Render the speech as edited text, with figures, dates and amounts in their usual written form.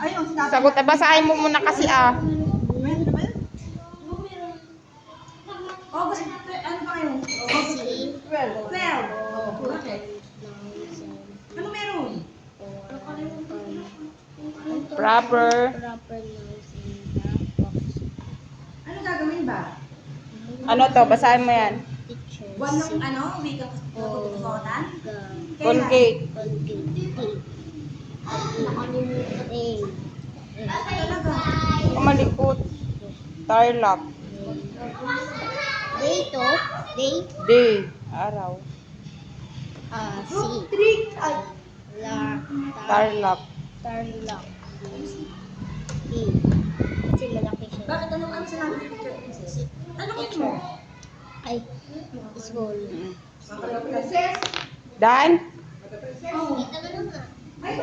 Ayun, sinabi. Sagot na, basahin mo muna kasi ah. Meron na ba yun? August, ano pa ngayon? August 12. 12. Oh, bakit? Ano meron? Proper. Ano gagawin ba? Ano to, basahin mo yan. Buwan ng ano, wikang kasuotan? Colgate. Nakalimutan eh. Talaga? Kumalikot. Tarlac. Day to? Day? Day. Araw. Si. Ay, La. Tarlac. Tarlac. E. Kasi lalaki siya. bakit ano sinabi ni Teacher Princess? Tanongin mo. Ay. School. Dan? Kita mo na nga. Ay,